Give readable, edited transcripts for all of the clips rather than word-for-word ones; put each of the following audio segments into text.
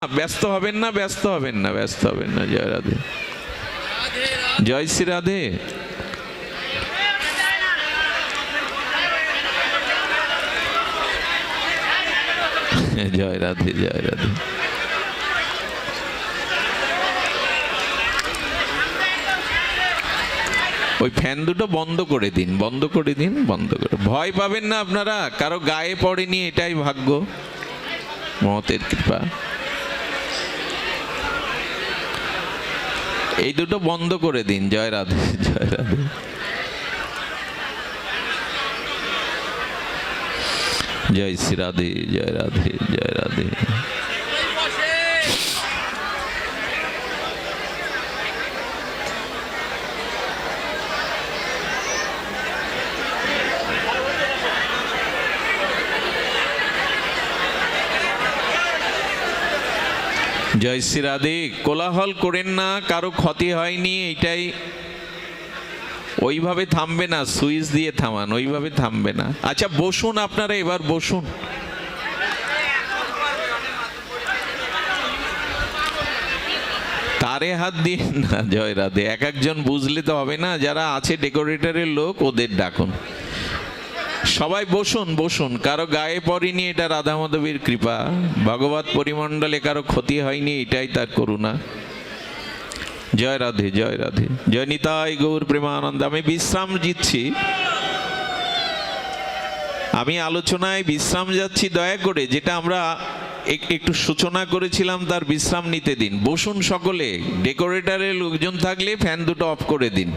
ব্যস্ত হবেন না, ব্যস্ত হবেন না, ব্যস্ত হবেন না। জয় রাধে, জয় শ্রী রাধে। জয় রাধে, জয় রাধে। ওই ফ্যান দুটো বন্ধ করে দিন, বন্ধ করে দিন, বন্ধ করে। ভয় পাবেন না আপনারা, কারো গায়ে পড়েনি, এটাই ভাগ্য, মহতের কৃপা। এই দুটো বন্ধ করে দিন। জয় রাধে, জয় রাধে। জয় শ্রী রাধে, জয় রাধে, জয় রাধে। জয় শ্রী রাধে। কোলাহল করেন না, কারো ক্ষতি হয়নি, এটাই। ওইভাবে থামবে না, সুইচ দিয়ে থামান, ওইভাবে থামবে না। আচ্ছা বসুন আপনারা, এবার বসুন। তারে হাত দিয়ে না। জয় রাধে। এক একজন বুঝলে তো হবে না, যারা আছে ডেকোরেটরের লোক ওদের ডাকুন। সবাই বসুন, বসুন। কারো গায়ে পড়েনি, এটা রাধা মাধবীর কৃপা। ভগবত পরিমণ্ডলে কারো ক্ষতি হয়নি, এটাই তার করুণা। জয় রাধে, জয় রাধে। জয় নিতাই গৌর প্রেমানন্দ। আমি বিশ্রাম দিচ্ছি, আমি আলোচনায় বিশ্রাম যাচ্ছি। দয়া করে যেটা আমরা একটু সূচনা করেছিলাম তার বিশ্রাম নিতে দিন। বসুন সকলে। ডেকোরেটরের লোকজন থাকলে ফ্যান দুটো অফ করে দিন।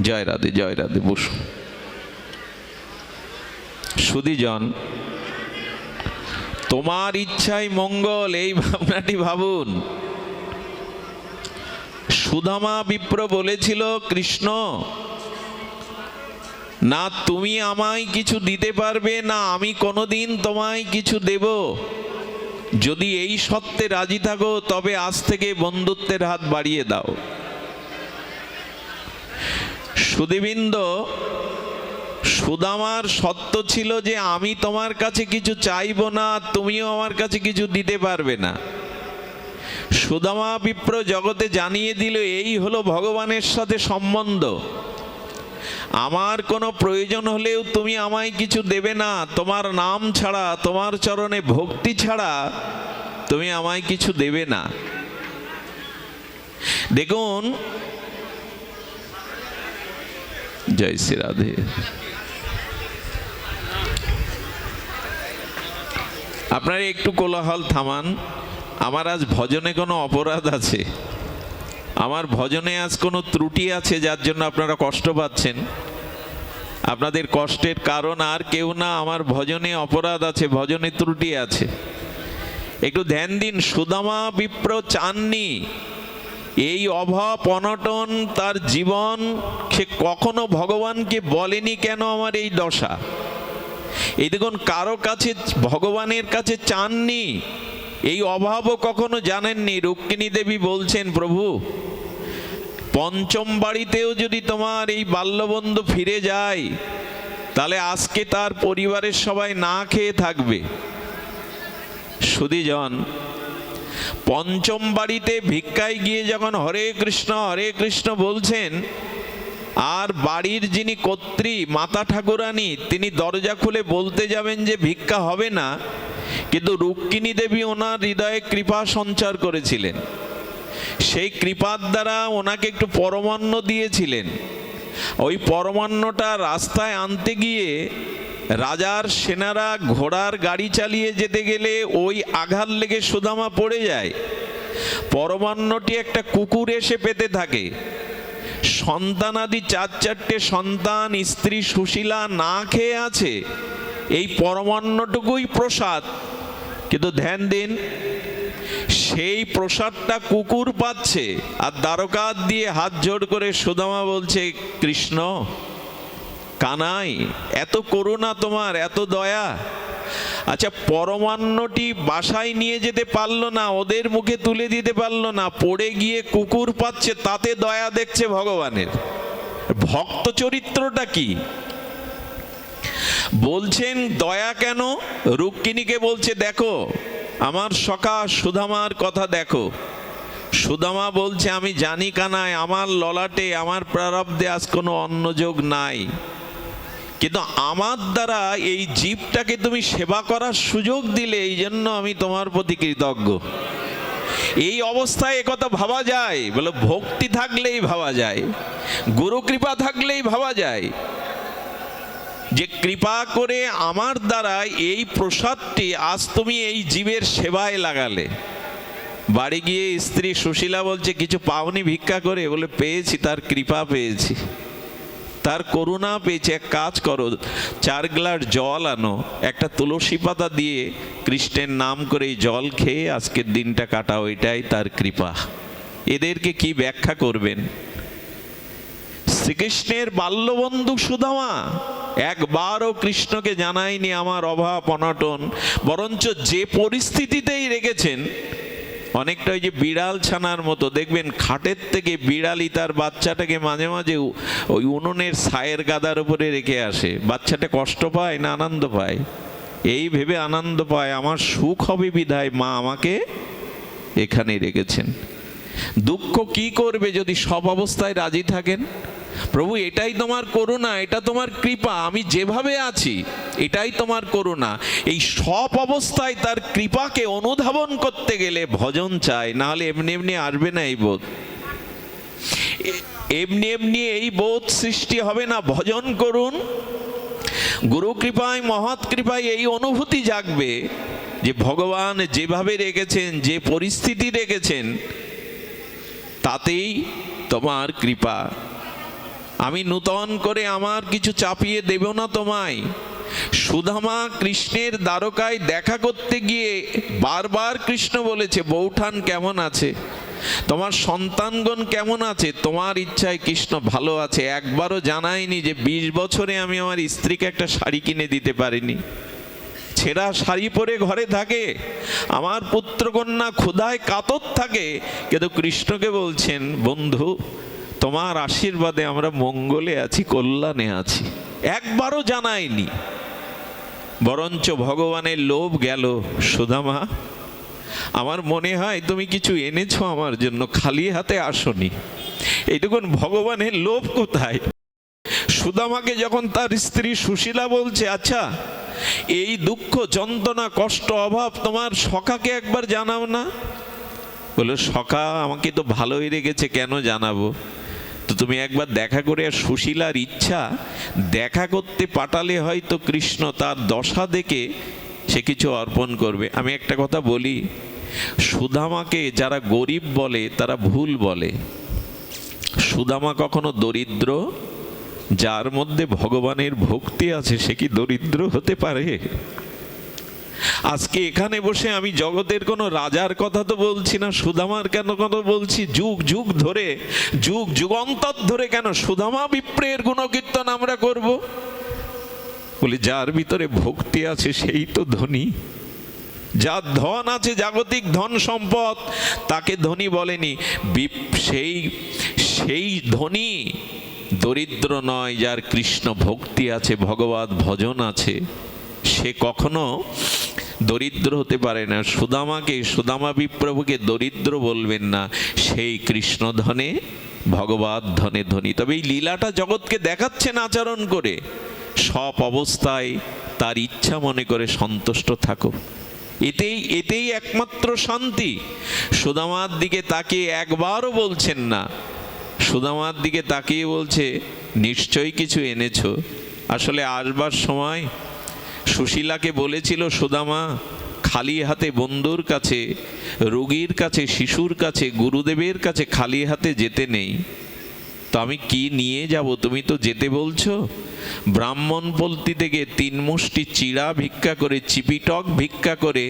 জয় রাধে, জয় রাধে। বসুন। সুধীজন, তোমার ইচ্ছাই মঙ্গল, এই ভাবনাটি ভাবুন। সুদামা বিপ্র বলেছিল, কৃষ্ণ না তুমি আমায় কিছু দিতে পারবে, না আমি কোনোদিন তোমায় কিছু দেব। যদি এই সত্যে রাজি থাকো তবে আজ থেকে বন্ধুত্বের হাত বাড়িয়ে দাও। সুধীবৃন্দ, সুদামার সত্য ছিল যে আমি তোমার কাছে কিছু চাইবো না, তুমিও আমার কাছে কিছু দিতে পারবে না। সুদামা বিপ্র জগতে জানিয়ে দিল, এই হলো ভগবানের সাথে সম্বন্ধ। আমার কোনো প্রয়োজন হলেও তুমি আমায় কিছু দেবে না। তোমার নাম ছাড়া, তোমার চরণে ভক্তি ছাড়া তুমি আমায় কিছু দেবে না। দেখুন, জয় শ্রী রাধে। আপনারা একটু কোলাহল থামান। আমার আজ ভজনে কোনো অপরাধ আছে, আমার ভজনে আজ কোনো ত্রুটি আছে, যার জন্য আপনারা কষ্ট পাচ্ছেন। আপনাদের কষ্টের কারণ আর কেউ না, আমার ভজনে অপরাধ আছে, ভজনে ত্রুটি আছে। একটু ধ্যান দিন। সুদামা বিপ্র চাননি এই অভাব অনটন তার জীবন। সে কখনো ভগবানকে বলেনি কেন আমার এই দশা। এই দেখুন, কারো কাছে, ভগবানের কাছে চাননি, এই অভাবও কখনো জানেননি। রুক্মিণী দেবী বলছেন, প্রভু পঞ্চম বাড়িতেও যদি তোমার এই বাল্যবন্ধু ফিরে যায়, তাহলে আজকে তার পরিবারের সবাই না খেয়ে থাকবে। সুধীজন, পঞ্চম বাড়িতে ভিক্ষায় গিয়ে যখন হরে কৃষ্ণ বলছেন, আর বাড়ির যিনি কর্ত্রী মাতা ঠাকুরানী, তিনি দরজা খুলে বলতে যাবেন যে ভিক্ষা হবে না, কিন্তু রুক্মিণী দেবী ওনার হৃদয়ে কৃপা সঞ্চার করেছিলেন। সেই কৃপার দ্বারা ওনাকে একটু পরমান্ন দিয়েছিলেন। ওই পরমান্নটা রাস্তায় আনতে গিয়ে রাজার সেনারা ঘোড়ার গাড়ি চালিয়ে যেতে গেলে ওই আঘাত লেগে সুদামা পড়ে যায়। পরমান্নটি একটা কুকুর এসে পেতে থাকে। সন্তানাদি 4 সন্তান, স্ত্রী সুশীলা না খেয়ে আছে, এই পরমান্নটুকুই প্রসাদ। কিন্তু ধ্যান দিন, সেই প্রসাদটা কুকুর পাচ্ছে, আর দ্বারকার দিয়ে হাত জোড় করে সুদামা বলছে, কৃষ্ণ কানাই, এত করুণা তোমার, এত দয়া। আচ্ছা, পরমান্নটি বাসায় নিয়ে যেতে পারলো না, ওদের মুখে তুলে দিতে পারলো না, পড়ে গিয়ে কুকুর পাচ্ছে, তাতে দয়া দেখছে ভগবানের। ভক্ত চরিত্রটা কি? বলছেন দয়া কেন? রুক্মিণীকে বলছে, দেখো আমার সখা সুদামার কথা দেখো। সুদামা বলছে, আমি জানি কানাই, আমার ললাটে আমার প্রারব্ধে আজ কোনো অন্নযোগ নাই, কিন্তু আমার দ্বারা এই জীবটাকে তুমি সেবা করার সুযোগ দিলে, এই জন্য আমি তোমার প্রতি কৃতজ্ঞ। এই অবস্থায় একথা ভাবা যায়? বলে ভক্তি থাকলেই ভাবা যায়, গুরু কৃপা থাকলেই ভাবা যায় যে কৃপা করে আমার দ্বারা এই প্রসাদটি আজ তুমি এই জীবের সেবায় লাগালে। বাড়ি গিয়ে স্ত্রী সুশীলা বলছে, কিছু পাওনি ভিক্ষা করে? বলে পেয়েছি, তার কৃপা পেয়েছি, তার করুণা পেয়েছে। এক কাজ করো, 4 গ্লাস জল আনো, একটা তুলসী পাতা দিয়ে কৃষ্ণের নাম করে এই জল খেয়ে আজকের দিনটা কাটাও, এটাই তার কৃপা। এদেরকে কি ব্যাখ্যা করবেন? শ্রীকৃষ্ণের বাল্যবন্ধু সুদামা একবারও কৃষ্ণকে জানায়নি আমার অভাব অনটন, বরঞ্চ যে পরিস্থিতিতেই রেখেছেন, অনেকটা ওই যে বিড়াল ছানার মতো, দেখবেন খাটের থেকে বিড়ালি তার বাচ্চাটাকে মাঝে মাঝে ওই উনুনের ছায়ের গাদার উপরে রেখে আসে। বাচ্চাটা কষ্ট পায় না আনন্দ পায়? এই ভেবে আনন্দ পায়, আমার সুখ হবে বিধায় মা আমাকে এখানে রেখেছেন। দুঃখ কি করবে যদি সব অবস্থায় রাজি থাকেন? প্রভু এটাই তোমার করুণা, এটা তোমার কৃপা, আমি যেভাবে আছি এটাই তোমার করুণা। এই সব অবস্থায় তার কৃপাকে অনুধাবন করতে গেলে ভজন চাই, না হলে এমনি এমনি আসবে না এই বোধ, এমনি এমনি এই বোধ সৃষ্টি হবে না। ভজন করুন, গুরু কৃপায় মহৎ কৃপায় এই অনুভূতি জাগবে যে ভগবান যেভাবে রেখেছেন, যে পরিস্থিতি রেখেছেন, তাতেই তোমার কৃপা। আমি নূতন করে আমার কিছু চাপিয়ে দেব না তোমায়। সুদামা কৃষ্ণের দ্বারকায় দেখা করতে গিয়ে বারবার কৃষ্ণ বলেছে, বৌঠান কেমন আছে, তোমার সন্তানগণ কেমন আছে? তোমার ইচ্ছায় কৃষ্ণ ভালো আছে। একবারও জানায়নি যে 20 বছরে আমি আমার স্ত্রীকে একটা শাড়ি কিনে দিতে পারিনি, ছেঁড়া শাড়ি পরে ঘরে থাকে, আমার পুত্রকন্যা ক্ষুধায় কাতর থাকে, কিন্তু কৃষ্ণকে বলছেন, বন্ধু তোমার আশীর্বাদে আমরা মঙ্গলে আছি, কল্যাণে আছি। একবারও জানায়নি, বরঞ্চ ভগবানের লোভ গেল। সুদামা, আমার মনে হয় তুমি কিছু এনেছো আমার জন্য, খালি হাতে আসনি। এইটুকুন ভগবানের লোভ কোথায়? সুদামাকে যখন তার স্ত্রী সুশীলা বলছে, আচ্ছা এই দুঃখ যন্ত্রণা কষ্ট অভাব তোমার সখাকে একবার জানাও না? বলে, সখা আমাকে তো ভালোই রেখেছে, কেন জানাবো? তো তুমি একবার দেখা করে, আর সুশীলার ইচ্ছা দেখা করতে পাঠালে হয়তো কৃষ্ণ তার দশা দেখে সে কিছু অর্পণ করবে। আমি একটা কথা বলি, সুদামাকে যারা গরিব বলে তারা ভুল বলে। সুদামা কখনো দরিদ্র? যার মধ্যে ভগবানের ভক্তি আছে সে কি দরিদ্র হতে পারে? আজকে এখানে বসে আমি জগতের কোনো রাজার কথা তো বলছি না, সুদামার কেন কথা বলছি। যুগ যুগ ধরে, যুগ যুগান্তর ধরে কেন সুদামা বিপ্রের গুণকীর্তন আমরা করব? বলি, যার ভিতরে ভক্তি আছে সেই তো ধনী। যার ধন আছে, জাগতিক ধন সম্পদ, তাকে ধনী বলেনি। সেই ধনী দরিদ্র নয়, যার কৃষ্ণ ভক্তি আছে, ভগবত ভজন আছে, সে কখনো দরিদ্র হতে পারে না। সুদামা বিপ্রভুকে দরিদ্র বলবেন না, সেই কৃষ্ণ ধনে ভগবত ধনে ধনী। তবে এই লীলাটা জগৎকে দেখাচ্ছেন আচরণ করে, সব অবস্থায় তার ইচ্ছা মনে করে সন্তুষ্ট থাকো, এতেই একমাত্র শান্তি। সুদামার দিকে তাকিয়ে একবারও বলছেন না, সুদামার দিকে তাকিয়ে বলছে, নিশ্চয়ই কিছু এনেছো। আসলে আসবার সময় সুশীলাকে বলেছিল, সুদামা খালি হাতে বন্ধুর কাছে, রোগীর কাছে, শিশুর কাছে, গুরুদেবের কাছে খালি হাতে যেতে নেই। তো আমি কি নিয়ে যাব? তুমি তো যেতে বলছো। ব্রাহ্মণপল্লী থেকে 3 মুষ্টি চিড়া ভিক্ষা করে, চিপিটক ভিক্ষা করে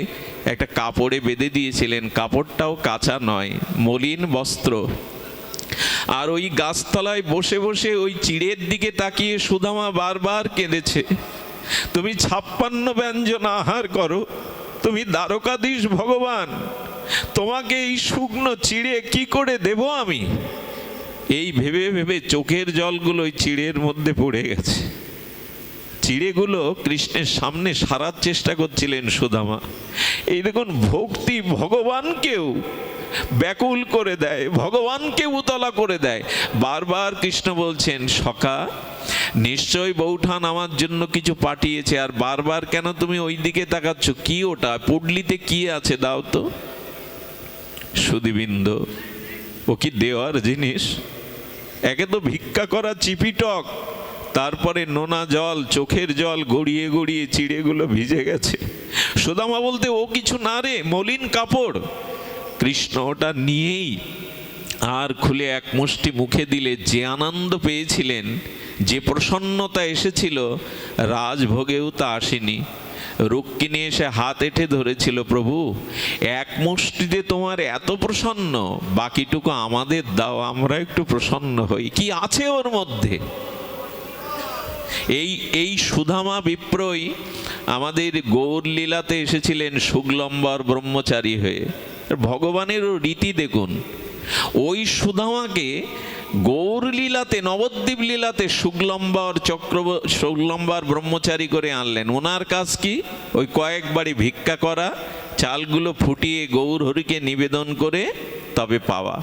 একটা কাপড়ে বেঁধে দিয়েছিলেন। কাপড়টাও কাঁচা নয়, মলিন বস্ত্র। আর ওই গাছতলায় বসে বসে ওই চিড়ের দিকে তাকিয়ে সুদামা বারবার কেঁদেছে, তুমি 56 ব্যঞ্জন আহার করো, তুমি দ্বারকাধীশ ভগবান, তোমাকে এই শুকনো চিড়ে কি করে দেব আমি? এই ভেবে ভেবে চোখের জলগুলো ওই চিড়ের মধ্যে পড়ে গেছে। চিড়েগুলো কৃষ্ণের সামনে সারার চেষ্টা করছিলেন সুদামা। এই দেখুন, ভক্তি ভগবানকেও ব্যাকুল করে দেয়, ভগবানকে উতলা করে দেয়। বারবার কৃষ্ণ বলছেন, সখা নিশ্চয় বৌঠান আমার জন্য কিছু পাঠিয়েছে, আর বারবার কেন তুমি ওই দিকে তাকাচ্ছ? কি ওটা? পুডলিতে কি আছে দাও তো। সুধীবৃন্দ, ও কি দেওয়ার জিনিস? একে তো ভিক্ষা করা চিপিটক, তারপরে নোনা জল, চোখের জল গড়িয়ে গড়িয়ে চিড়েগুলো ভিজে গেছে। সুদামা বলতে, ও কিছু না রে, মলিন কাপড়। কৃষ্ণ ওটা নিয়েই আর খুলে এক মুষ্টি মুখে দিলে যে আনন্দ পেয়েছিলেন, যে প্রসন্নতা এসেছিল, রাজভোগেও তা আসেনি। রুক্মিণী এসে হাত এঁটে ধরেছিল, প্রভু এক মুষ্টিতে তোমার এত প্রসন্ন, বাকিটুকু আমাদের দাও, আমরা একটু প্রসন্ন হই। কি আছে ওর মধ্যে? এই সুদামা বিপ্রই আমাদের গৌর লীলাতে এসেছিলেন শুক্লম্বর ব্রহ্মচারী হয়ে। ভগবানেরও রীতি দেখুন, ওই সুদামাকে গৌর লীলাতে, নবদ্বীপ লীলাতে শুক্লম্বর ব্রহ্মচারী করে আনলেন। ওনার কাজ কি? ওই কয়েকবারই ভিক্ষা করা, চালগুলো ফুটিয়ে গৌর হরিকে নিবেদন করে তবে পাওয়া।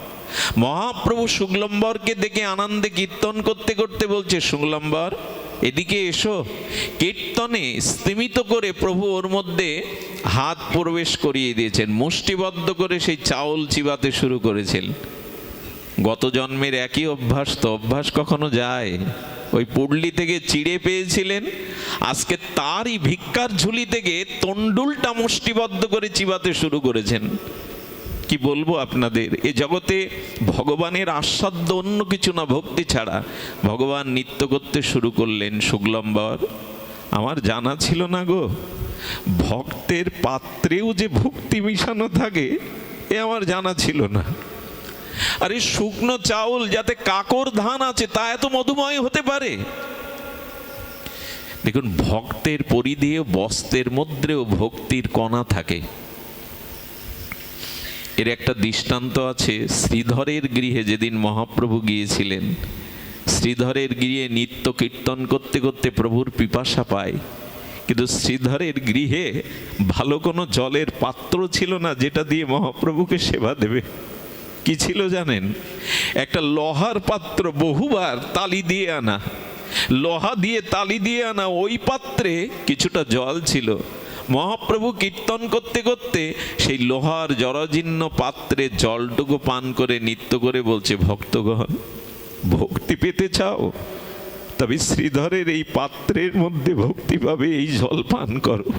মহাপ্রভু শুক্লম্বরকে দেখে আনন্দে কীর্তন করতে করতে বলছে, শুক্লম্বর এদিকে এসো। কীর্তনে স্তিমিত করে প্রভু ওর মধ্যে হাত প্রবেশ করিয়ে দিয়েছেন, মুষ্টিবদ্ধ করে সেই চাউল চিবাতে শুরু করেছেন। গত জন্মের একই অভ্যাস, তো অভ্যাস কখনো যায়? ওই পুডলি থেকে চিড়ে পেয়েছিলেন, আজকে তারই ভিক্ষার ঝুলি থেকে তন্ডুলটা মুষ্টিবদ্ধ করে চিবাতে শুরু করেছেন। কি বলবো আপনাদের, এ জগতে ভগবানের আস্বাদ্য অন্য কিছু না, ভক্তি ছাড়া। ভগবান নৃত্য করতে শুরু করলেন। শুক্লম্বর, আমার জানা ছিল না গো, ভক্তের পাত্রেও যে ভক্তি মিশানো থাকে, এ আমার জানা ছিল না। আর এই শুকনো চাউল যাতে কাকর ধান আছে, তা এত মধুময় হতে পারে? দেখুন, ভক্তের পরিধেয় বস্ত্রের মধ্যেও ভক্তির কণা থাকে। এর একটা দৃষ্টান্ত আছে। শ্রীধরের গৃহে যেদিন মহাপ্রভু গিয়েছিলেন, শ্রীধরের গৃহে নিত্য কীর্তন করতে করতে প্রভুর পিপাসা পায়, কিন্তু শ্রীধরের গৃহে ভালো কোনো জলের পাত্র ছিল না যেটা দিয়ে মহাপ্রভুকে সেবা দেবে। কি ছিল জানেন? একটা লোহার পাত্র, বহুবার তালি দিয়ে আনা, লোহা দিয়ে তালি দিয়ে আনা, ওই পাত্রে কিছুটা জল ছিল। মহাপ্রভু কীর্তন করতে করতে সেই লোহার জরাজীর্ণ পাত্রে জলটুকু পান করে নৃত্য করে বলছে, ভক্তগণ ভক্তি পেতে চাও? তবে শ্রীধরের এই পাত্রের মধ্যে ভক্তি পাবে, এই জল পান করো।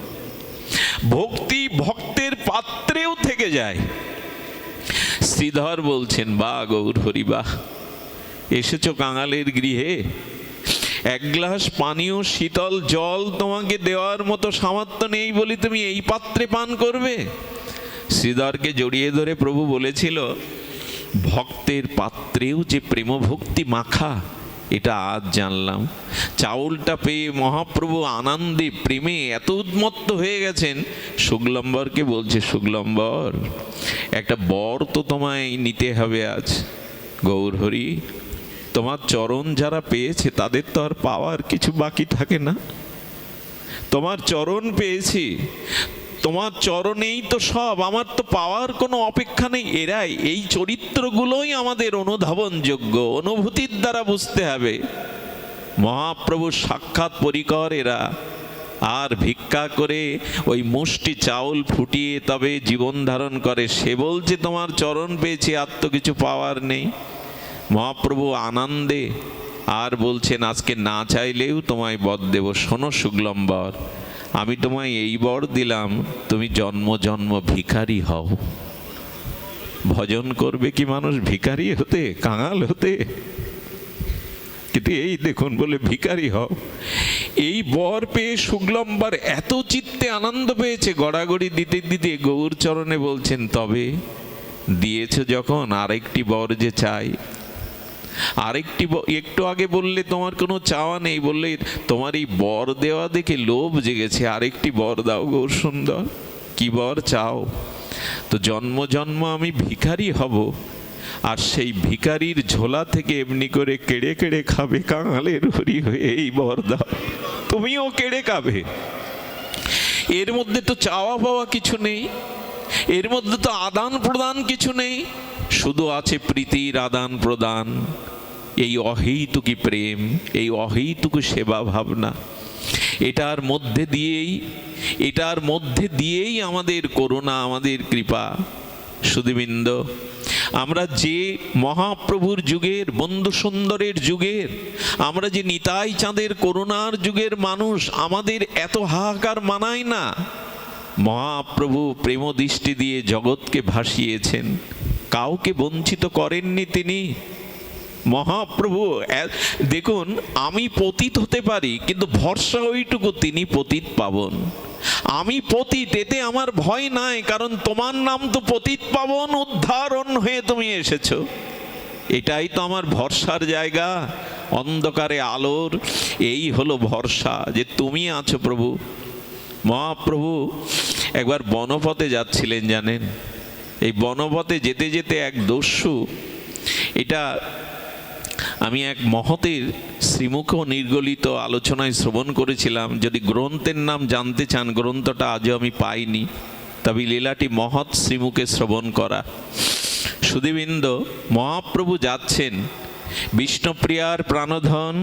ভক্তি ভক্তের পাত্রেও থেকে যায়। শ্রীধর বলছেন, বা গৌর হরি বাহ, এসেছো কাঙালের গৃহে, এক গ্লাস পানীয় শীতল জল তোমাকে দেওয়ার মতো সামর্থ্য নেই বলি তুমি এই পাত্রে পান করবে? শ্রীধরকে জড়িয়ে ধরে প্রভু বলেছিল, ভক্তের পাত্রেও যে প্রেম ভক্তি মাখা, এটা আজ জানলাম। চাউলটা পেয়ে মহাপ্রভু আনন্দে প্রেমে এত উন্মত্ত হয়ে গেছেন। শুক্লম্বরকে বলছে, শুক্লম্বর একটা বর তো তোমায় নিতে হবে আজ। গৌর হরি, তোমার চরণ যারা পেয়েছে তাদের তো আর পাওয়ার কিছু বাকি থাকে না। তোমার চরণ পেয়েছি, তোমার চরণেই তো সব, আমার তো পাওয়ার কোনো অপেক্ষা নেই। এরাই, এই চরিত্রগুলোই আমাদের অনুধাবনযোগ্য, অনুভূতির দ্বারা বুঝতে হবে। মহাপ্রভু সাক্ষাৎ পরিকর এরা। আর ভিক্ষা করে ওই মুষ্টি চাউল ফুটিয়ে তবে জীবন ধারণ করে। সে বলছে তোমার চরণ পেয়েছি, আর তো কিছু পাওয়ার নেই। মহাপ্রভু আনন্দে আর বলছেন, আজকে না চাইলেও তোমায় বর দেব। শোনো শুক্লম্বর, আমি তোমায় এই বর দিলাম, তুমি জন্ম জন্ম ভিখারি হও। ভজন করবে কি মানুষ ভিখারি হতে, কাঙাল হতে? কিন্তু এই দেখুন, বলে ভিখারি হও। এই বর পেয়ে শুক্লম্বর এত চিত্তে আনন্দ পেয়েছে, গড়াগড়ি দিতে দিতে গৌর চরণে বলছেন, তবে দিয়েছ যখন আরেকটি বর যে চাই। আরেকটি, একটু আগে বললে তোমার কোনো চাওয়া নেই, বললে তোমার এই বর দেওয়া দেখে লোভ জেগেছে, আরেকটি বর দাও গৌর সুন্দর। কি বর চাও? তো জন্ম জন্ম আমি ভিখারি হব, আর সেই ভিখারির ঝোলা থেকে এমনি করে কেড়ে কেড়ে খাবে কাঙালের হরি হয়ে, এই বর দাও। তুমিও কেড়ে খাবে। এর মধ্যে তো চাওয়া পাওয়া কিছু নেই, এর মধ্যে তো আদান প্রদান কিছু নেই, শুধু আছে প্রীতির আদান প্রদান, এই অহেতুকি প্রেম, এই অহেতুকি সেবা ভাবনা। এটার মধ্যে দিয়েই আমাদের করুণা, আমাদের কৃপা। সুধীবৃন্দ, আমরা যে মহাপ্রভুর যুগের, বন্ধু সুন্দরের যুগের, আমরা যে নিতাই চাঁদের করুণার যুগের মানুষ, আমাদের এত হাহাকার মানায় না। মহাপ্রভু প্রেম দৃষ্টি দিয়ে জগৎকে ভাসিয়েছেন, কাউকে বঞ্চিত করেননি তিনি। মহাপ্রভু দেখুন, আমি পতিত হতে পারি, কিন্তু ভরসা ওইটুকু তিনি পতিত পাবন। আমি পতিত, এতে আমার ভয় নাই, কারণ তোমার নাম তো পতিত পাবন, উদ্ধারণ হয়ে তুমি এসেছো। এটাই তো আমার ভরসার জায়গা, অন্ধকারে আলোর এই হলো ভরসা, যে তুমি আছো প্রভু। মহাপ্রভু একবার বনপথে যাচ্ছিলেন, জানেন, এই বনপথে যেতে যেতে এক দস্যু, এটা আমি এক মহতের শ্রীমুখ নির্গলিত আলোচনায় শ্রবণ করেছিলাম। যদি গ্রন্থের নাম জানতে চান, গ্রন্থটা আজও আমি পাইনি, তবে লীলাটি মহৎ শ্রীমুখে শ্রবণ করা। সুধীবৃন্দ, মহাপ্রভু যাচ্ছেন, বিষ্ণুপ্রিয়ার প্রাণধন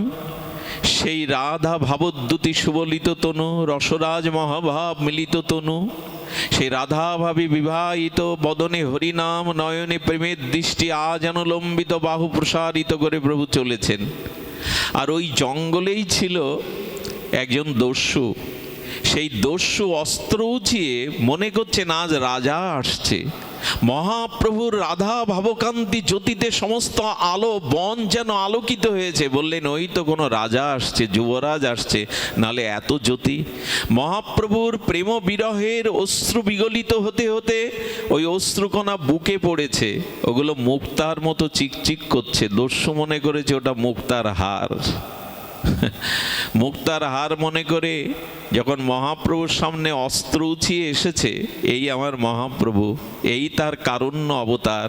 সেই রাধা ভাবোদ্যুতি সুবলিত তনু, রসরাজ মহাভাব মিলিত তনু, সেই রাধাভাবী বিবাহিত বদনে হরিনাম, নয়নে প্রেমের দৃষ্টি আজ অনুলম্বিত, বাহু প্রসারিত করে প্রভু চলেছেন। আর ওই জঙ্গলেই ছিল একজন দস্যু। সেই দস্যু অস্ত্র উঁচিয়ে মনে করছেন আজ রাজা আসছে। মহাপ্রভুর রাধা ভাবকান্তি জ্যোতিতে সমস্ত আলো বন যেন আলোকিত হয়েছে। বললেন, ওই তো কোনো রাজা আসছে, যুবরাজ আসছে, নালে এত জ্যোতি। মহাপ্রভুর প্রেম বিরহের অশ্রু বিগলিত হতে হতে ওই অশ্রুকণা বুকে পড়েছে, ওগুলো মুক্তার মতো চিকচিক করছে। দস্যু মনে করেছে ওটা মুক্তার হার। মুক্তার হার মনে করে যখন মহাপ্রভুর সামনে অস্ত্র উঁচিয়ে এসেছে, এই আমার মহাপ্রভু, এই তার কারুণ্য অবতার,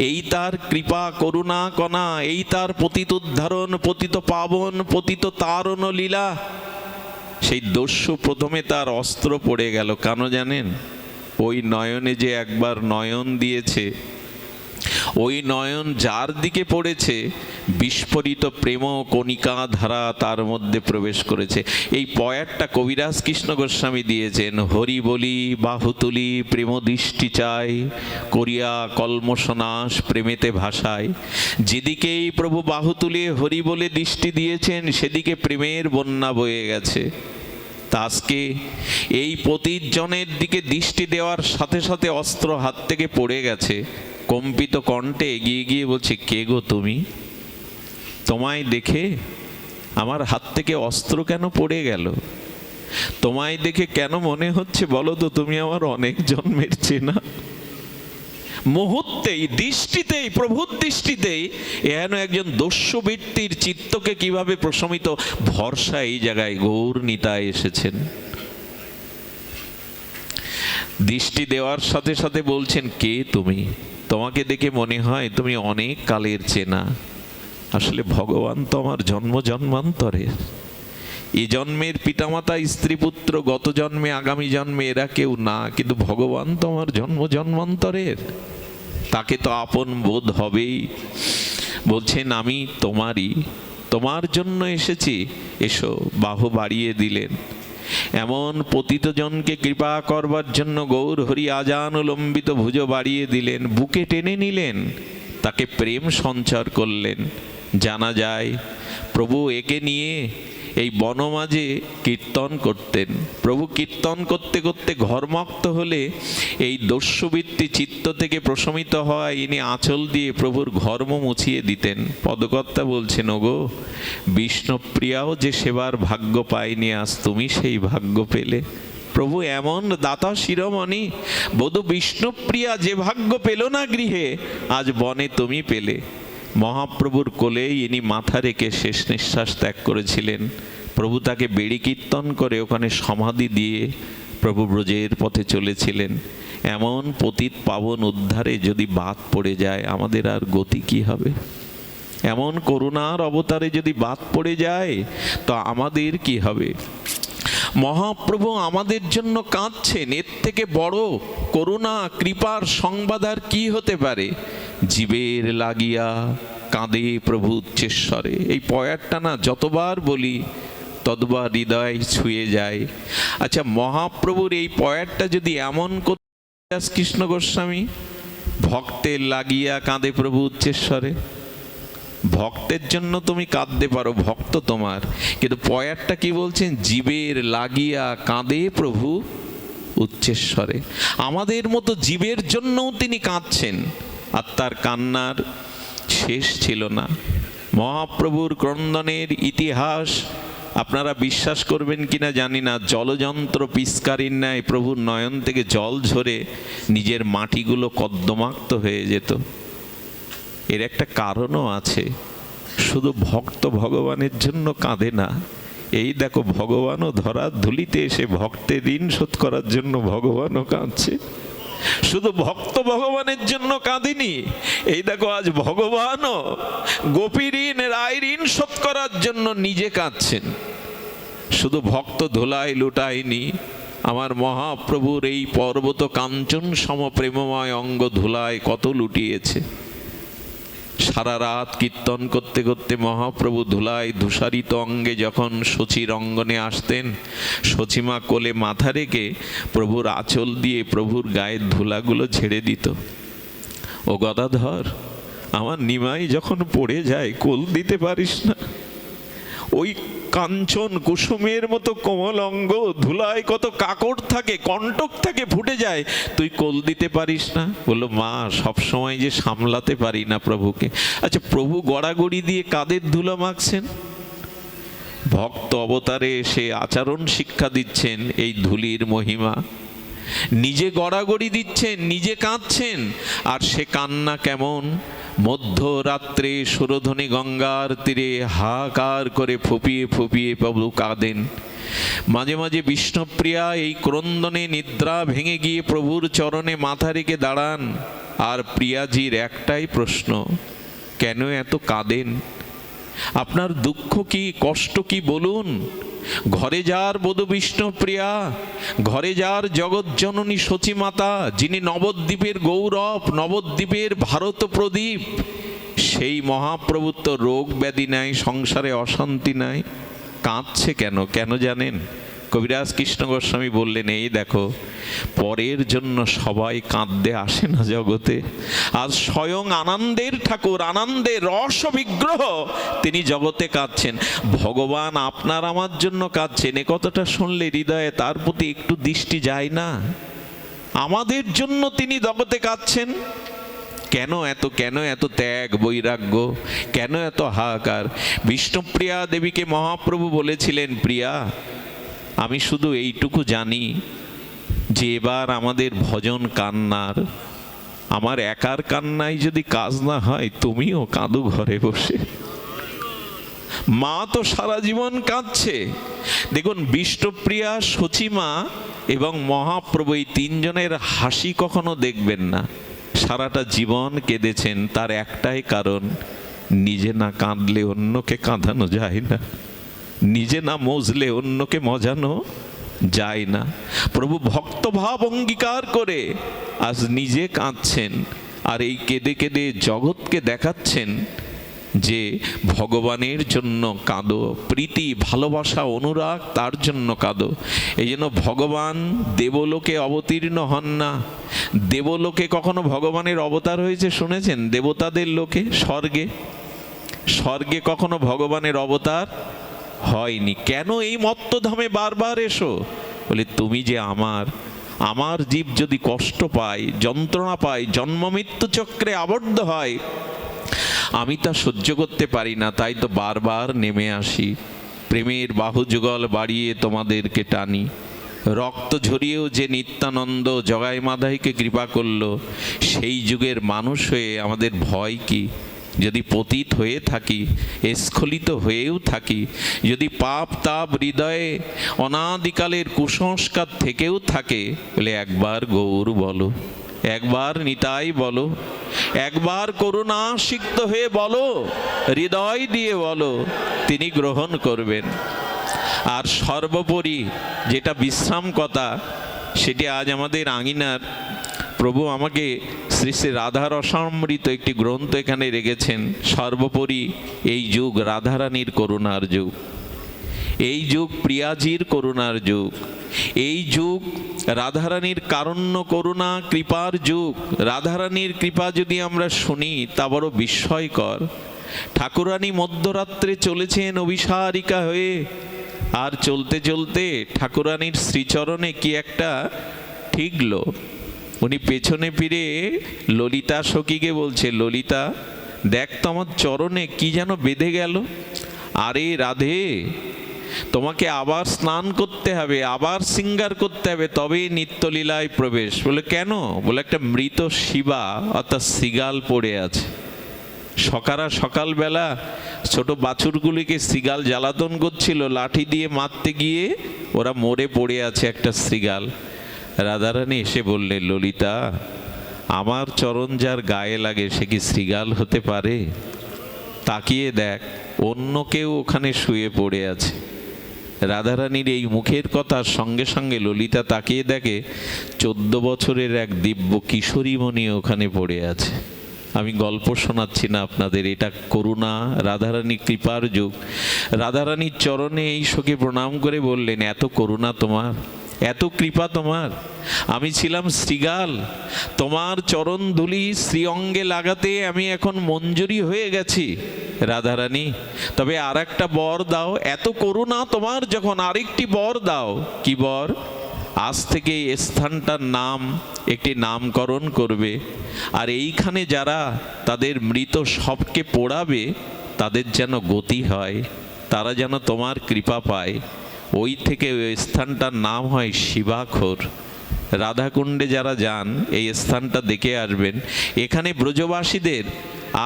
এই তার কৃপা করুণা কণা, এই তার পতিত উদ্ধারণ, পতিত পাবন, পতিত তারণ লীলা। সেই দস্যু প্রথমে তার অস্ত্র পড়ে গেল। কেন জানেন? ওই নয়নে যে একবার নয়ন দিয়েছে, ওই নয়ন যার দিকে পড়েছে, বিস্ফোরিত প্রেম কণিকা ধারা তার মধ্যে প্রবেশ করেছে। এই পয়ারটা কবিরাজ কৃষ্ণ গোস্বামী দিয়েছেন। হরি বলি বাহু তুলি প্রেম দৃষ্টি চাই, করিয়া কলমসনাশ প্রেমেতে ভাষায়। যেদিকেই প্রভু বাহু তুলিয়ে হরি বলে দৃষ্টি দিয়েছেন, সেদিকে প্রেমের বন্যা বয়ে গেছে। তা আজকে এই পতিতজনের দিকে দৃষ্টি দেওয়ার সাথে সাথে অস্ত্র হাত থেকে পড়ে গেছে। কম্পিত কণ্ঠে এগিয়ে গিয়ে বলছে, কে গো তুমি? তোমায় দেখে আমার হাত থেকে অস্ত্র কেন পড়ে গেল? তোমায় দেখে কেন মনে হচ্ছে বলো তো তুমি আমার অনেক জন্মের চেনা? মুহূর্তেই, দৃষ্টিতেই, প্রভুর দৃষ্টিতেই এহেন একজন দস্যু ব্যক্তির চিত্তকে কিভাবে প্রশমিত, ভরসা এই জায়গায় গৌর নিতাই এসেছেন। দৃষ্টি দেওয়ার সাথে সাথে বলছেন, কে তুমি? তোমাকে দেখে মনে হয় তুমি অনেক কালের চেনা। আসলে ভগবান তো আমার জন্ম জন্মান্তরের, এ জন্মের পিতামাতা স্ত্রী পুত্র, গত জন্মে আগামী জন্মে এরা কেউ না, কিন্তু ভগবান তো আমার জন্ম জন্মান্তরের, তাকে তো আপন বোধ হবেই। বলছেন, আমি তোমারই, তোমার জন্য এসেছি, এসো। বাহু বাড়িয়ে দিলেন। এমন পতিতজনকে কৃপা করবার জন্য গৌর হরি আজানুলম্বিত ভুজ বাড়িয়ে দিলেন, বুকে টেনে নিলেন, তাকে প্রেম সঞ্চার করলেন। জানা যায় প্রভু একে নিয়ে এই বনমাঝে কীর্তন করতেন। প্রভু কীর্তন করতে করতে ঘরমুক্ত হলে এই দস্যুবৃত্তি চিত্ত থেকে প্রশমিত হয়, ইনি আঁচল দিয়ে প্রভুর ঘর্ম মুছিয়ে দিতেন। পদকর্তা বলছেন, ওগো বিষ্ণুপ্রিয়াও যে সেবার ভাগ্য পায়নি, আজ তুমি সেই ভাগ্য পেলে। প্রভু এমন দাতা শিরোমণি, বধূ বিষ্ণুপ্রিয়া যে ভাগ্য পেল না গৃহে, আজ বনে তুমি পেলে। মহাপ্রভুর কোলেই ইনি মাথা রেখে শেষ নিঃশ্বাস ত্যাগ করেছিলেন। প্রভু তাকে বেড়ি কীর্তন করে ওখানে সমাধি দিয়ে প্রভু ব্রজের পথে চলেছিলেন। এমন পতিত পাবন উদ্ধারে যদি বাদ পড়ে যায়, আমাদের আর গতি কি হবে? এমন করুণার অবতারে যদি বাদ পড়ে যায় তো আমাদের কি হবে? মহাপ্রভু আমাদের জন্য কাঁদছেন, এর থেকে বড় করুণা কৃপার সংবাদ আর কি হতে পারে? জীবের লাগিয়া কাঁদে প্রভু উচ্চেশ্বরে। এই পয়ারটা না যতবার বলি ততবার হৃদয় ছুঁয়ে যায়। আচ্ছা, মহাপ্রভুর এই পয়ারটা যদি এমন কৃষ্ণ গোস্বামী, ভক্তের লাগিয়া কাঁদে প্রভু উচ্চেশ্বরে, ভক্তের জন্য তুমি কাঁদতে পারো, ভক্ত তোমার, কিন্তু পয়ারটা কি বলছেন? জীবের লাগিয়া কাঁদে প্রভু উচ্চেশ্বরে। আমাদের মতো জীবের জন্যও তিনি কাঁদছেন, আর তার কান্নার শেষ ছিল না। মহাপ্রভুর ক্রন্দনের ইতিহাস আপনারা বিশ্বাস করবেন কিনা জানি না, জলযন্ত্র পিস্কারির ন্যায় প্রভুর নয়ন থেকে জল ঝরে নিজের মাটিগুলো কদ্দমাক্ত হয়ে যেত। এর একটা কারণও আছে, শুধু ভক্ত ভগবানের জন্য কাঁদে না। এই দেখো, ভগবানও ধরার ধুলিতে এসে ভক্তের ঋণ শোধ করার জন্য ভগবানও কাঁদছে। শুধু ভক্ত ভগবানের জন্য কাঁদিনি, এই দেখো আজ ভগবানও গোপী ঋণ রায় ঋণ শোধ করার জন্য নিজে কাঁদছেন। শুধু ভক্ত ধুলায় লুটায়নি, আমার মহাপ্রভুর এই পর্বত কাঞ্চন সম প্রেমময় অঙ্গ ধুলায় কত লুটিয়েছে। সারা রাত কীর্তন করতে করতে মহাপ্রভু ধুলায় ধূসারিত অঙ্গে যখন শচীর অঙ্গনে আসতেন, শচীমা কোলে মাথা রেখে প্রভুর আঁচল দিয়ে প্রভুর গায়ের ধুলাগুলো ঝেড়ে দিত। ও গদাধর, আমার নিমাই যখন পড়ে যায় কোল দিতে পারিস না? ওই কাঞ্চন কুসুমের মতো কোমল অঙ্গ, ধুলায় কত কাকড় থাকে, কণ্টক থাকে, ফুটে যায়, তুই কোল দিতে পারিস না? বললো, মা সবসময় যে সামলাতে পারি না প্রভুকে। আচ্ছা, প্রভু গড়াগড়ি দিয়ে কাদের ধুলা মাখছেন? ভক্ত অবতারে এসে আচরণ শিক্ষা দিচ্ছেন এই ধুলির মহিমা। নিজে গড়াগড়ি দিচ্ছেন, নিজে কাঁদছেন, আর সে কান্না কেমন? মধ্যরাত্রে সুরধ্বনি গঙ্গার তীরে হাহাকার করে ফুপিয়ে ফুপিয়ে প্রভু কাঁদেন। মাঝে মাঝে বিষ্ণুপ্রিয়া এই ক্রন্দনে নিদ্রা ভেঙে গিয়ে প্রভুর চরণে মাথা রেখে দাঁড়ান। আর প্রিয়াজির একটাই প্রশ্ন, কেন এত কাঁদেন? আপনার দুঃখ কি, কষ্ট কি বলুন? ঘরে যার বধূ বিষ্ণুপ্রিয়া, ঘরে যার জগৎজননী সচিমাতা, যিনি নবদ্বীপের গৌরব, নবদ্বীপের ভারত প্রদীপ, সেই মহাপ্রভুর তো রোগ ব্যাধি নাই, সংসারে অশান্তি নাই, কাঁদছে কেন? কেন জানেন? কবিরাজ কৃষ্ণ গোস্বামী বললেন, এই দেখো, পরের জন্য সবাই কাঁদতে আসে না জগতে। আজ স্বয়ং আনন্দের ঠাকুর, আনন্দের রস বিগ্রহ, তিনি জগতে কাঁদছেন। ভগবান আপনার আমার জন্য কাঁদছেন, এ কথাটা শুনলে হৃদয়ে তার প্রতি একটু দৃষ্টি যায় না? আমাদের জন্য তিনি জগতে কাঁদছেন। কেন এত ত্যাগ বৈরাগ্য, কেন এত হাহাকার? বিষ্ণুপ্রিয়া দেবীকে মহাপ্রভু বলেছিলেন, প্রিয়া, আমি শুধু এইটুকু জানি যে এবার আমাদের ভজন কান্নার, আমার একার কান্নায় যদি কাজ না হয়, তুমিও কাঁদো ঘরে বসে। মা তো সারা জীবন কাঁদছে। দেখুন, বিষ্ণুপ্রিয়া, সচিমা এবং মহাপ্রভু, এই তিনজনের হাসি কখনো দেখবেন না। সারাটা জীবন কেঁদেছেন, তার একটাই কারণ, নিজে না কাঁদলে অন্যকে কাঁদানো যায় না, নিজে না মজলে অন্যকে মজানো যায় না। প্রভু ভক্তভাব অঙ্গীকার করে আজ নিজে কাঁদছেন, আর এই কেঁদে কেঁদে জগৎকে দেখাচ্ছেন যে ভগবানের জন্য কাঁদো, প্রীতি ভালোবাসা অনুরাগ তার জন্য কাঁদো। এই জন্য ভগবান দেবলোকে অবতীর্ণ হন না। দেবলোকে কখনো ভগবানের অবতার হয়েছে শুনেছেন? দেবতাদের লোকে, স্বর্গে, স্বর্গে কখনো ভগবানের অবতার হয়নি। কেন? এই মত্তধামে বারবার এসো। বলে, তুমি যে আমার জীব যদি কষ্ট পায়, যন্ত্রণা পায়, জন্ম মৃত্যু চক্রে আবদ্ধ হয়, আমি তা সহ্য করতে পারি না, তাই তো বারবার নেমে আসি, প্রেমের বাহুযুগল বাড়িয়ে তোমাদেরকে টানি। রক্ত ঝরিয়েও যে নিত্যানন্দ জগাই মাধাইকে কৃপা করলো, সেই যুগের মানুষ হয়ে আমাদের ভয় কি? যদি পতিত হয়ে থাকি, স্খলিত হয়েও থাকি, যদি পাপ তাপ হৃদয়ে অনাদিকালের কুসংস্কার থেকেও থাকে, বলে একবার গৌর বলো, একবার নিতাই বলো, একবার করুণা সিক্ত হয়ে বলো, হৃদয় দিয়ে বলো, তিনি গ্রহণ করবেন। আর সর্বোপরি যেটা বিশ্রাম কথা, সেটি আজ আমাদের আঙিনার প্রভু আমাকে শ্রী শ্রী রাধা রসামৃত একটি গ্রন্থ এখানে রেখেছেন। সর্বোপরি এই যুগ রাধারানীর করুণার যুগ, এই যুগ প্রিয়াজির করুণার যুগ, এই যুগ রাধারানীর কারণ্য করুণা কৃপার যুগ। রাধারানীর কৃপা যদি আমরা শুনি তা বড় বিস্ময়কর। ঠাকুরানী মধ্যরাত্রে চলেছেন অভিসারিকা হয়ে, আর চলতে চলতে ঠাকুরানীর শ্রীচরণে কি একটা ঠিকলো। উনি পেছনে ফিরে ললিতা সখীকে বলছে, ললিতা দেখ তো আমার চরণে কি যেন বেঁধে গেল। আরে রাধে, তোমাকে আবার স্নান করতে হবে, আবার শৃঙ্গার করতে হবে, তবেই নিত্যলীলায় প্রবেশ। বলে কেন? বলে একটা মৃত শিবা অর্থাৎ শৃগাল পড়ে আছে। সকালবেলা ছোট বাছুরগুলিকে শৃগাল জ্বালাতন করছিল, লাঠি দিয়ে মারতে গিয়ে ওরা মরে পড়ে আছে একটা শৃগাল। রাধারানী এসে বললেন, ললিতা আমার চরণ যার গায়ে লাগে সে কি শৃগাল হতে পারে? তাকিয়ে দেখ, অন্য কেউ ওখানে শুয়ে পড়ে আছে। রাধারানীর এই মুখের কথার সঙ্গে সঙ্গে ললিতা তাকিয়ে দেখে 14 বছরের এক দিব্য কিশোরীমণি ওখানে পড়ে আছে। আমি গল্প শোনাচ্ছি না আপনাদের, এটা করুণা রাধারানী কৃপার যুগ। রাধারানীর চরণে এই সখী প্রণাম করে বললেন, এত করুণা তোমার, এত কৃপা তোমার। আমি ছিলাম শৃগাল, তোমার চরণ ধুলি শ্রীঅঙ্গে লাগাতে আমি এখন মঞ্জুরি হয়ে গেছি রাধারানী। তবে আর একটা বর দাও, এত করুণা তোমার যখন আরেকটি বর দাও। কি বর? আজ থেকে এই স্থানটার নাম একটি নামকরণ করবে, আর এইখানে যারা তাদের মৃত সবকে পোড়াবে তাদের যেন গতি হয়, তারা যেন তোমার কৃপা পায়। ওই থেকে ওই স্থানটার নাম হয় শিবাখোর। রাধাকুণ্ডে যারা যান এই স্থানটা দেখে আসবেন। এখানে ব্রজবাসীদের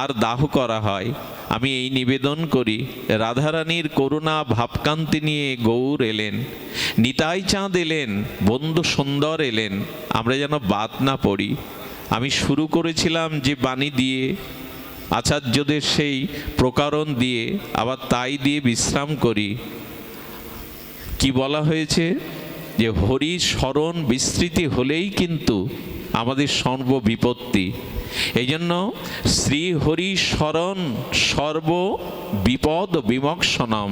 আর দাহ করা হয়। আমি এই নিবেদন করি, রাধারানীর করুণা ভাবকান্তি নিয়ে গৌর এলেন, নিতাই চাঁদ এলেন, বন্ধু সুন্দর এলেন, আমরা যেন বাদ না পড়ি। আমি শুরু করেছিলাম যে বাণী দিয়ে, আচার্যদের সেই প্রকারণ দিয়ে, আবার তাই দিয়ে বিশ্রাম করি। কি বলা হয়েছে? যে হরি স্মরণ বিস্মৃতি হলেই কিন্তু আমাদের সর্ব বিপত্তি। এই জন্য শ্রী হরি স্মরণ সর্ব বিপদ বিমোক্ষণম।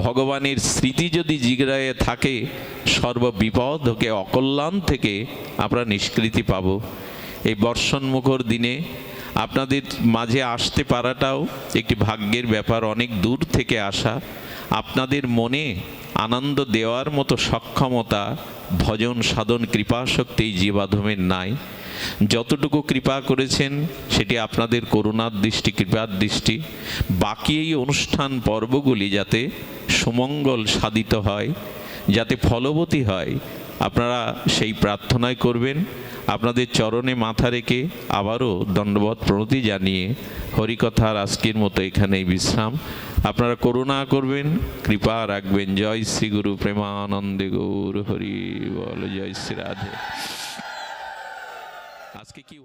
ভগবানের স্মৃতি যদি জিগরায়ে থাকে, সর্ব বিপদ হকে অকল্যাণ থেকে আমরা নিষ্কৃতি পাব। এই বর্ষণমুখর দিনে আপনাদের মাঝে আসতে পারাটাও একটি ভাগ্যের ব্যাপার। অনেক দূর থেকে আসা, আপনাদের মনে আনন্দ দেওয়ার মতো সক্ষমতা ভজন সাধন কৃপাশক্তি এই জীবাধমের নাই। যতটুকু কৃপা করেছেন সেটি আপনাদের করুণার দৃষ্টি, কৃপার দৃষ্টি। বাকি এই অনুষ্ঠান পর্বগুলি যাতে সুমঙ্গল সাধিত হয়, যাতে ফলবতী হয়, আপনারা সেই প্রার্থনাই করবেন। আপনাদের চরণে মাথা রেখে আবারও দণ্ডবত প্রণতি জানিয়ে হরিকথার আজকের মতো এখানেই বিশ্রাম। আপনারা করুণা করবেন, কৃপা রাখবেন। জয় শ্রী গুরু প্রেমানন্দে গৌর হরি বল। জয় শ্রী রাধে। আজকে কি